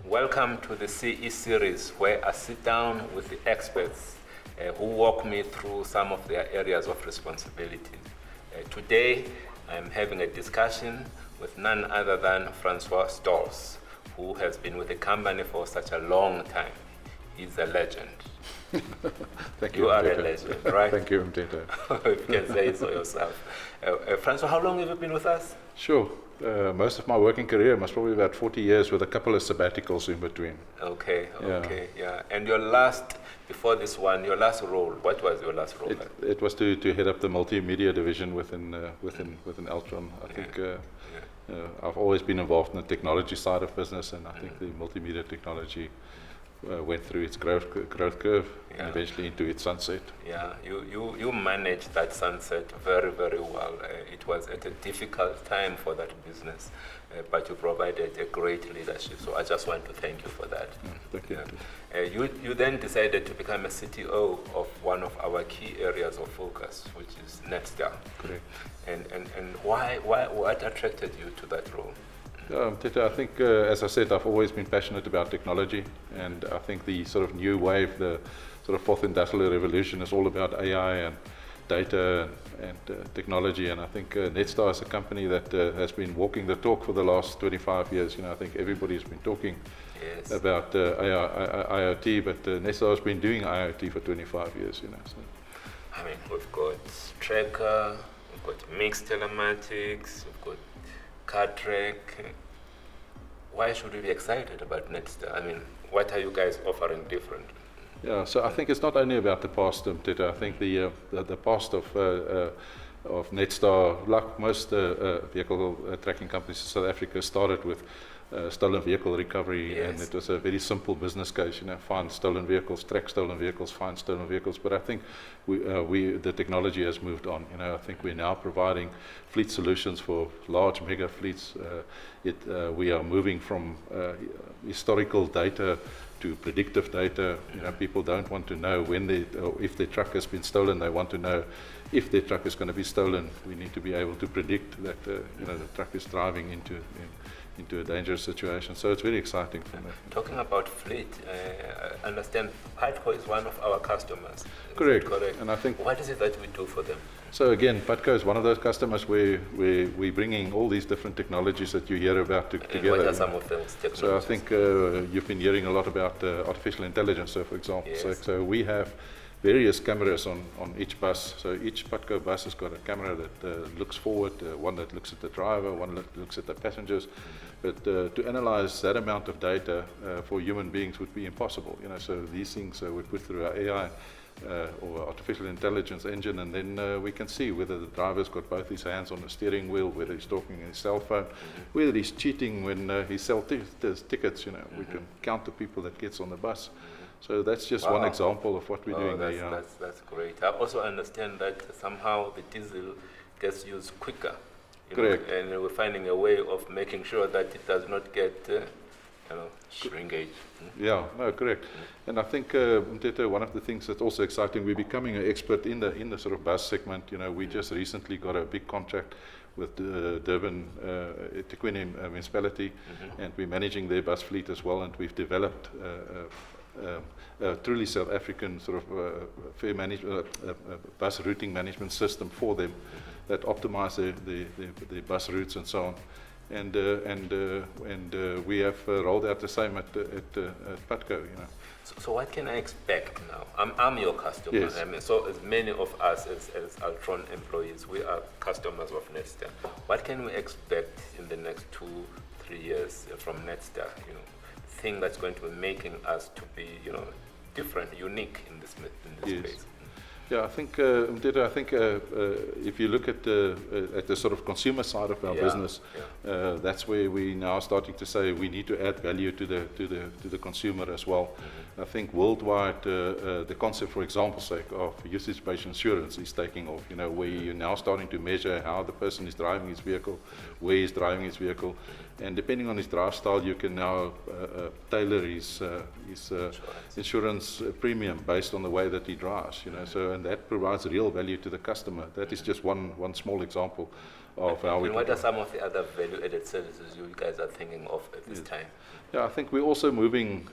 Welcome to the CE series, where I sit down with the experts who walk me through some of their areas of responsibility. Today, I'm having a discussion with none other than Francois Stols, who has been with the company for such a long time. He's a legend. Thank you. You are Mteto. a legend, right? Thank you, Mteto. If you can say so yourself. Francois, how long have you been with us? Sure. Most of my working career was probably about 40 years with a couple of sabbaticals in between. Okay, Yeah. okay, yeah. And your last, before this one, your last role, what was your last role? It was to head up the multimedia division within Altron. I think I've always been involved in the technology side of business, and I think the multimedia technology went through its growth curve and eventually into its sunset. Yeah, you managed that sunset very, very well. It was at a difficult time for that business, but you provided a great leadership. So I just want to thank you for that. Thank you. You then decided to become a CTO of one of our key areas of focus, which is Netstar. Correct. And what attracted you to that role? Mteto, I think, as I said, I've always been passionate about technology, and I think the sort of new wave, the sort of fourth industrial revolution, is all about AI and data and technology. And I think Netstar is a company that has been walking the talk for the last 25 years. I think everybody's been talking about IoT, but Netstar has been doing IoT for 25 years. So. I mean, we've got tracker, we've got mixed telematics, we've got car track. Why should we be excited about Netstar? I mean, what are you guys offering different? Yeah, so I think it's not only about the past, Mteto. I think the past of Netstar, like most vehicle tracking companies in South Africa, started with stolen vehicle recovery, and it was a very simple business case. Find stolen vehicles, track stolen vehicles, find stolen vehicles. But I think the technology has moved on. I think we're now providing fleet solutions for large mega fleets. We are moving from historical data to predictive data. People don't want to know if their truck has been stolen. They want to know if their truck is going to be stolen. We need to be able to predict that the truck is driving into a dangerous situation. So it's very exciting for me. Talking about fleet, I understand Patco is one of our customers. Correct. Correct. And I think what is it that we do for them? So again, Patco is one of those customers where we're bringing all these different technologies that you hear about together. What are some of those technologies? So I think you've been hearing a lot about artificial intelligence, so for example. Yes. So we have various cameras on each bus. So each Patco bus has got a camera that looks forward, one that looks at the driver, one that looks at the passengers. But to analyze that amount of data for human beings would be impossible. So these things we put through our AI or artificial intelligence engine, and then we can see whether the driver's got both his hands on the steering wheel, whether he's talking on his cell phone, whether he's cheating when he sells tickets. We can count the people that gets on the bus. So that's just one example of what we're doing there. That's great. I also understand that somehow the diesel gets used quicker. Correct. And we're finding a way of making sure that it does not get shrinkage. Yeah, no, correct. And I think, Mteto, one of the things that's also exciting, we're becoming an expert in the sort of bus segment. We just recently got a big contract with Durban Ethekwini municipality, and we're managing their bus fleet as well, and we've developed a truly South African sort of fare management, bus routing management system for them that optimize the bus routes and so on. And we have rolled out the same at Patco. So what can I expect now? I'm your customer. Yes. I mean, so as many of us as Altron employees, we are customers of Netstar. What can we expect in the next 2-3 years from Netstar? Thing that's going to be making us to be, different, unique in this space. Yeah, I think, Mteto, if you look at the sort of consumer side of our business, that's where we now starting to say we need to add value to the consumer as well. I think worldwide, the concept, for example's sake, of usage-based insurance is taking off. Where you're now starting to measure how the person is driving his vehicle, where he's driving his vehicle, and depending on his drive style, you can now tailor his insurance premium based on the way that he drives. So and that provides real value to the customer. That is just one small example of how we. And what are some of the other value-added services you guys are thinking of at this time? Yeah, I think we're also moving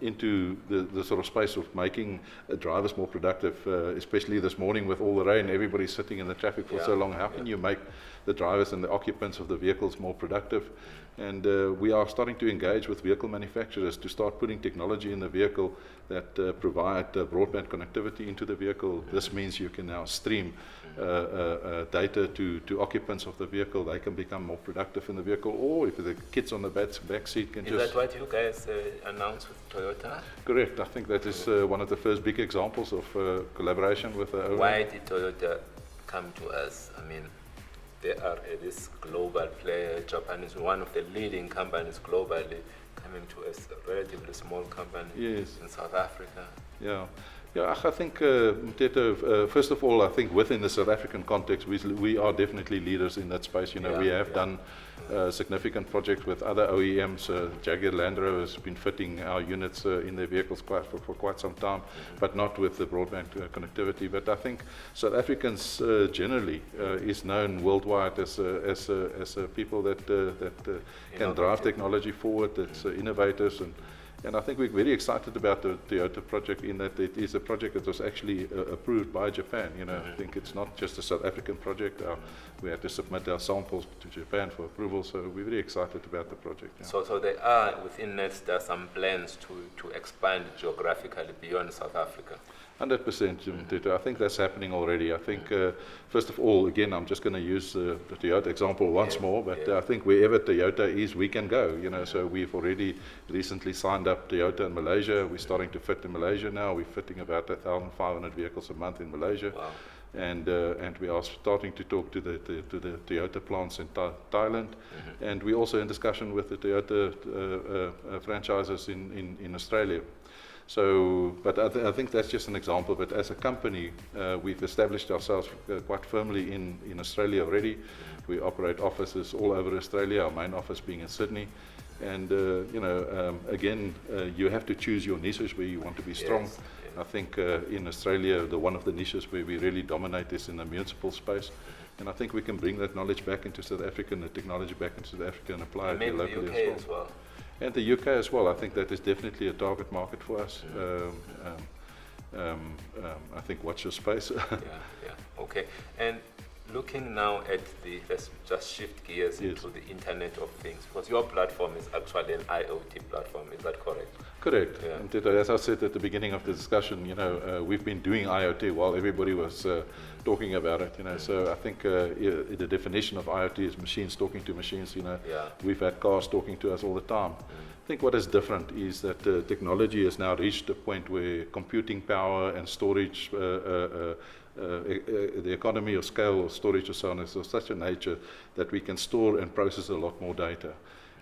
into the sort of space of making drivers more productive, especially this morning with all the rain. Everybody's sitting in the traffic for so long. How can you make the drivers and the occupants of the vehicles more productive? And we are starting to engage with vehicle manufacturers to start putting technology in the vehicle that provide broadband connectivity into the vehicle. This means you can now stream data to occupants of the vehicle. They can become more productive in the vehicle, or if the kids on the back seat can Is that what you guys announced with Toyota? Correct. I think that is one of the first big examples of collaboration with the OEM. Why did Toyota come to us? I mean, they are this global player. Japan is one of the leading companies globally, coming to us, a relatively small company in South Africa. Yeah, I think, Mteto, first of all, I think within the South African context, we are definitely leaders in that space. We have done significant projects with other OEMs. Jaguar Land Rover has been fitting our units in their vehicles for quite some time, but not with the broadband connectivity. But I think South Africans generally is known worldwide as people that can drive technology forward, that's innovators, and I think we're very excited about the Toyota project in that it is a project that was actually approved by Japan. I think it's not just a South African project. We had to submit our samples to Japan for approval, so we're very excited about the project. Yeah. So there are within Netstar some plans to expand geographically beyond South Africa. 100%. I think that's happening already. I think, first of all, again, I'm just going to use the Toyota example once more, but I think wherever Toyota is, we can go. So we've already recently signed up Toyota in Malaysia. We're starting to fit in Malaysia now. We're fitting about 1,500 vehicles a month in Malaysia. Wow. And we are starting to talk to the Toyota plants in Thailand, and we're also in discussion with the Toyota franchises in Australia. So, but I think that's just an example. But as a company, we've established ourselves quite firmly in Australia already. We operate offices all over Australia, our main office being in Sydney. And, again, you have to choose your niches where you want to be strong. Yes. I think in Australia, one of the niches where we really dominate is in the municipal space. And I think we can bring that knowledge back into South Africa and the technology back into South Africa and apply it locally as well. And the UK as well. I think that is definitely a target market for us. I think watch your space. Okay. And looking now at let's just shift gears into the Internet of Things, because your platform is actually an IoT platform, is that correct? Correct. Yeah. And as I said at the beginning of the discussion, we've been doing IoT while everybody was talking about it. So I think the definition of IoT is machines talking to machines. We've had cars talking to us all the time. I think what is different is that technology has now reached a point where computing power and storage, the economy of scale of storage and so on is of such a nature that we can store and process a lot more data.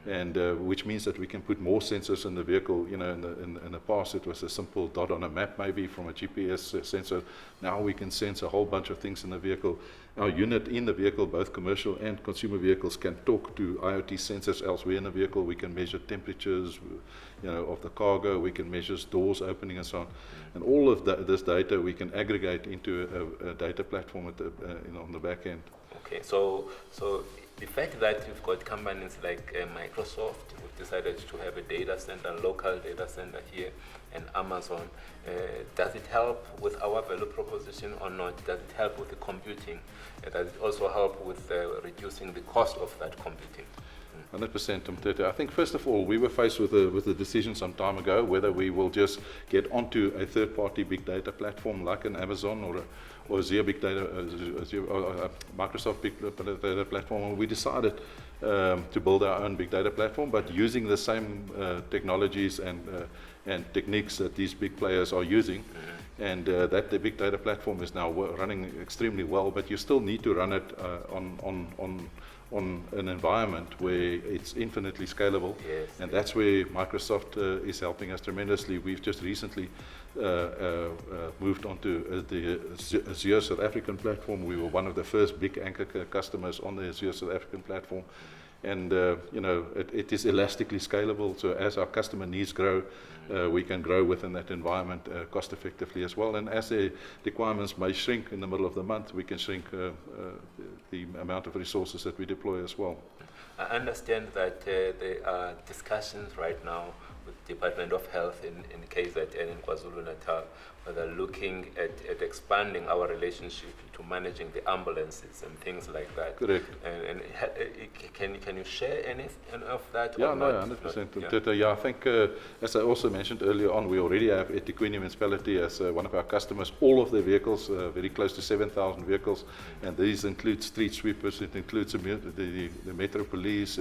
And which means that we can put more sensors in the vehicle. In the past, it was a simple dot on a map, maybe from a GPS sensor. Now we can sense a whole bunch of things in the vehicle. Our unit in the vehicle, both commercial and consumer vehicles, can talk to IoT sensors elsewhere in the vehicle. We can measure temperatures, of the cargo. We can measure doors opening and so on. And all of this data we can aggregate into a data platform at on the back end. Okay, so the fact that you've got companies like Microsoft who decided to have a data center, local data center here, and Amazon, does it help with our value proposition or not? Does it help with the computing? Does it also help with reducing the cost of that computing? 100%, Mteto. I think first of all, we were faced with a decision some time ago whether we will just get onto a third-party big data platform like an Amazon or Azure Big Data, Microsoft Big Data platform. We decided to build our own big data platform, but using the same technologies and techniques that these big players are using. And that the big data platform is now running extremely well, but you still need to run it on an environment where it's infinitely scalable. Yes, and that's where Microsoft is helping us tremendously. We've just recently moved onto the Azure South African platform. We were one of the first big anchor customers on the Azure South African platform. And it is elastically scalable. So as our customer needs grow, we can grow within that environment cost effectively as well. And as the requirements may shrink in the middle of the month, we can shrink the amount of resources that we deploy as well. I understand that there are discussions right now with the Department of Health in KZN and in KwaZulu-Natal, where they're looking at expanding our relationship to managing the ambulances and things like that. Correct. And can you share any of that? Yeah, or no, not? 100%. Yeah, I think, as I also mentioned earlier on, we already have eThekwini Municipality as one of our customers. All of their vehicles, very close to 7,000 vehicles, and these include street sweepers, it includes the Metro Police,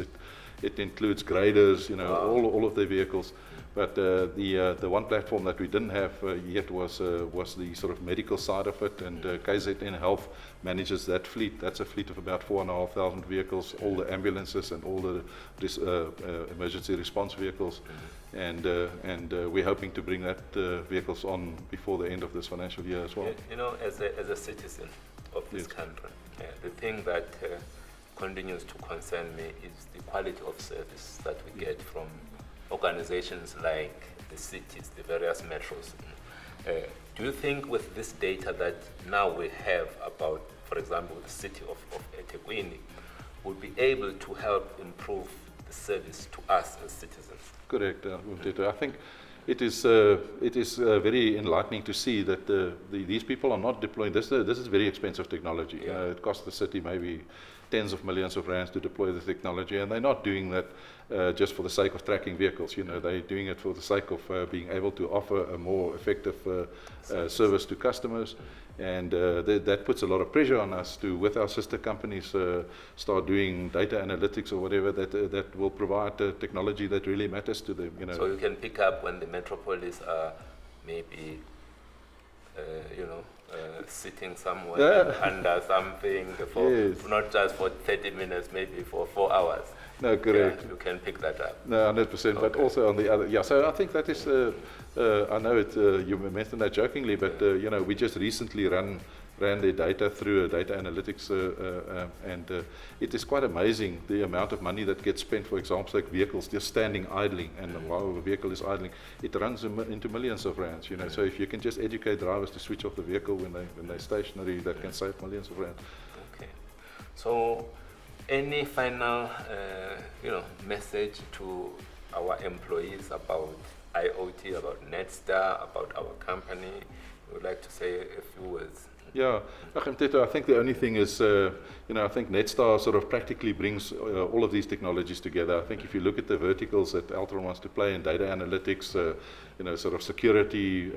it includes graders, wow. all of their vehicles. But the one platform that we didn't have yet was the sort of medical side of it, and KZN Health manages that fleet. That's a fleet of about 4,500 vehicles, all the ambulances and all the emergency response vehicles, and we're hoping to bring that vehicles on before the end of this financial year as well. As a citizen of this country, the thing that continues to concern me is the quality of service that we get from organizations like the cities, the various metros. Do you think with this data that now we have about, for example, the city of eThekwini, we'll be able to help improve the service to us as citizens? Correct, I think it is very enlightening to see that these people are not deploying. This is very expensive technology. Yeah. It costs the city maybe tens of millions of rands to deploy the technology, and they're not doing that just for the sake of tracking vehicles. They're doing it for the sake of being able to offer a more effective service to customers, and that puts a lot of pressure on us to, with our sister companies, start doing data analytics or whatever that will provide technology that really matters to them. So you can pick up when the metropolis are maybe sitting somewhere under something for not just for 30 minutes, maybe for 4 hours. No, correct. Yeah, you can pick that up. No, 100%. Okay. But also on the other, so I think that is. I know you mentioned that jokingly, but we just recently ran their data through a data analytics, and it is quite amazing the amount of money that gets spent. For example, like vehicles just standing idling, and while a vehicle is idling, it runs into millions of rands. So if you can just educate drivers to switch off the vehicle when they're stationary, that can save millions of rands. Okay. So, any final message to our employees about IoT, about Netstar, about our company? We would like to say a few words. Yeah, Mteto, I think the only thing is, I think Netstar sort of practically brings all of these technologies together. I think if you look at the verticals that Altron wants to play in data analytics, sort of security,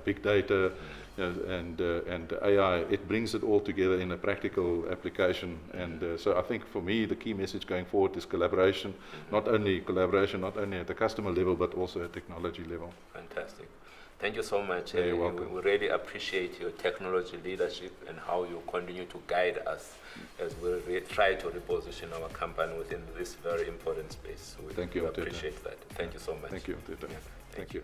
big data, and AI, it brings it all together in a practical application. And so I think for me, the key message going forward is collaboration, not only at the customer level, but also at technology level. Fantastic. Thank you so much. You're welcome. We really appreciate your technology leadership and how you continue to guide us as we try to reposition our company within this very important space. So Thank you, appreciate that. Thank you so much. Thank you, Mteto. Yeah, Thank you.